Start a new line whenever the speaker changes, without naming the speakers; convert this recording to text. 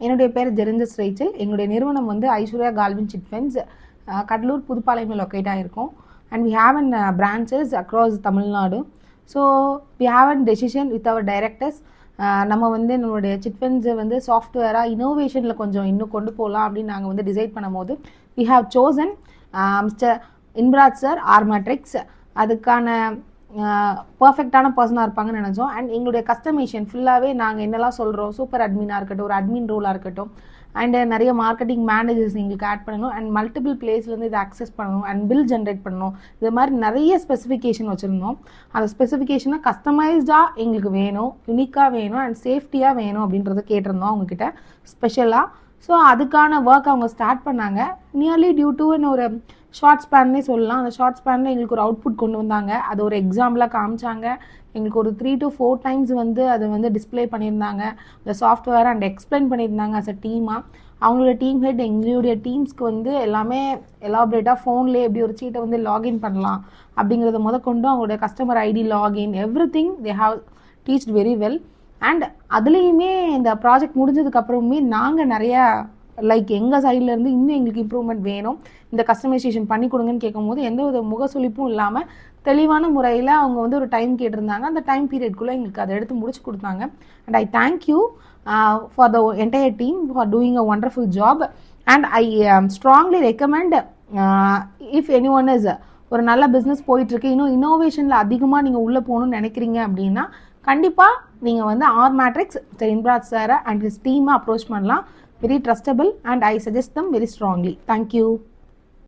என்னுடைய பேர் ஜெரிந்தஸ் ரேச்சல். எங்களுடைய நிறுவனம் வந்து Aishwarya Calvin chit funds, Cuddalore Pudupalayam locate ஆகிருக்கோம். And we have an branches across Tamil Nadu. So we have an decision with our directors. நம்ம வந்து நம்மளுடைய சிட் ஃபண்ட்ஸை வந்து சாஃப்ட்வேராக இனோவேஷனில் கொஞ்சம் இன்னும் கொண்டு போகலாம் அப்படின்னு நாங்கள் வந்து டிசைட் பண்ணும் போது we have chosen mister Inbaraj sir ஆர்மேட்ரிக்ஸ். அதுக்கான பர்ஃபெக்டான பர்சனாக இருப்பாங்கன்னு நினச்சோம். அண்ட் எங்களுடைய கஸ்டமைசேஷன் ஃபுல்லாகவே நாங்கள் என்னெல்லாம் சொல்கிறோம், சூப்பர் அட்மினாக இருக்கட்டும், ஒரு அட்மின் ரோலாக இருக்கட்டும், அண்ட் நிறைய மார்க்கெட்டிங் மேனேஜர்ஸ் எங்களுக்கு ஆட் பண்ணணும், அண்ட் மல்டிபிள் பிளேஸ்லேருந்து இதை அக்சஸ் பண்ணணும், அண்ட் பில் ஜென்ரேட் பண்ணணும். இது மாதிரி நிறைய ஸ்பெசிஃபிகேஷன் வச்சுருந்தோம். அந்த ஸ்பெசிஃபிகேஷனாக கஸ்டமைஸ்டாக எங்களுக்கு வேணும், யூனிக்காக வேணும், அண்ட் சேஃப்டியாக வேணும் அப்படின்றத கேட்டிருந்தோம் அவங்கக்கிட்ட ஸ்பெஷலாக. ஸோ அதுக்கான ஒர்க் அவங்க ஸ்டார்ட் பண்ணாங்க. நியர்லி டியூ டு ஒரு ஷார்ட் ஸ்பேன்னே சொல்லலாம். அந்த ஷார்ட் ஸ்பேனில் எங்களுக்கு ஒரு அவுட்புட் கொண்டு வந்தாங்க. அது ஒரு எக்ஸாம்பிளாக காமிச்சாங்க. எங்களுக்கு ஒரு 3 to 4 டைம்ஸ் வந்து அதை வந்து டிஸ்பிளே பண்ணியிருந்தாங்க இந்த சாஃப்ட்வேர், அண்ட் எக்ஸ்பிளைன் பண்ணியிருந்தாங்க அஸ் அ டீமாக. அவங்களோட டீம் ஹெட் எங்களுடைய டீம்ஸ்க்கு வந்து எல்லாமே எலாபரேட்டாக ஃபோன்லேயே எப்படி ஒரு சீட்டை வந்து லாகின் பண்ணலாம் அப்படிங்கிறத முதற்கொண்டு அவங்களுடைய customer ID login everything they have teached very well. And அதுலேயுமே இந்த ப்ராஜெக்ட் முடிஞ்சதுக்கப்புறமே நாங்கள் நிறையா லைக் எங்கள் சைட்லேருந்து இன்னும் எங்களுக்கு இம்ப்ரூவ்மெண்ட் வேணும், இந்த கஸ்டமைசேஷன் பண்ணி கொடுங்கன்னு கேட்கும்போது எந்த வித முகசுளிப்பும் இல்லாமல் தெளிவான முறையில் அவங்க வந்து ஒரு டைம் கேட்டிருந்தாங்க. அந்த டைம் பீரியட்குள்ளே எங்களுக்கு அதை எடுத்து முடிச்சு கொடுத்தாங்க. And I thank you for the entire team for doing a wonderful job. And I strongly recommend if any one is ஒரு நல்ல பிஸ்னஸ் போயிட்டுருக்கு, இன்னும் இன்னோவேஷனில் அதிகமாக நீங்கள் உள்ளே போகணும்னு நினைக்கிறீங்க அப்படின்னா கண்டிப்பாக நீங்கள் வந்து ஆர்மேட்ரிக்ஸ் இன்பராஜ் சாரை அண்ட் ஹிஸ் டீமை அப்ரோச் பண்ணலாம். Very trustable, and I suggest them very strongly. Thank you.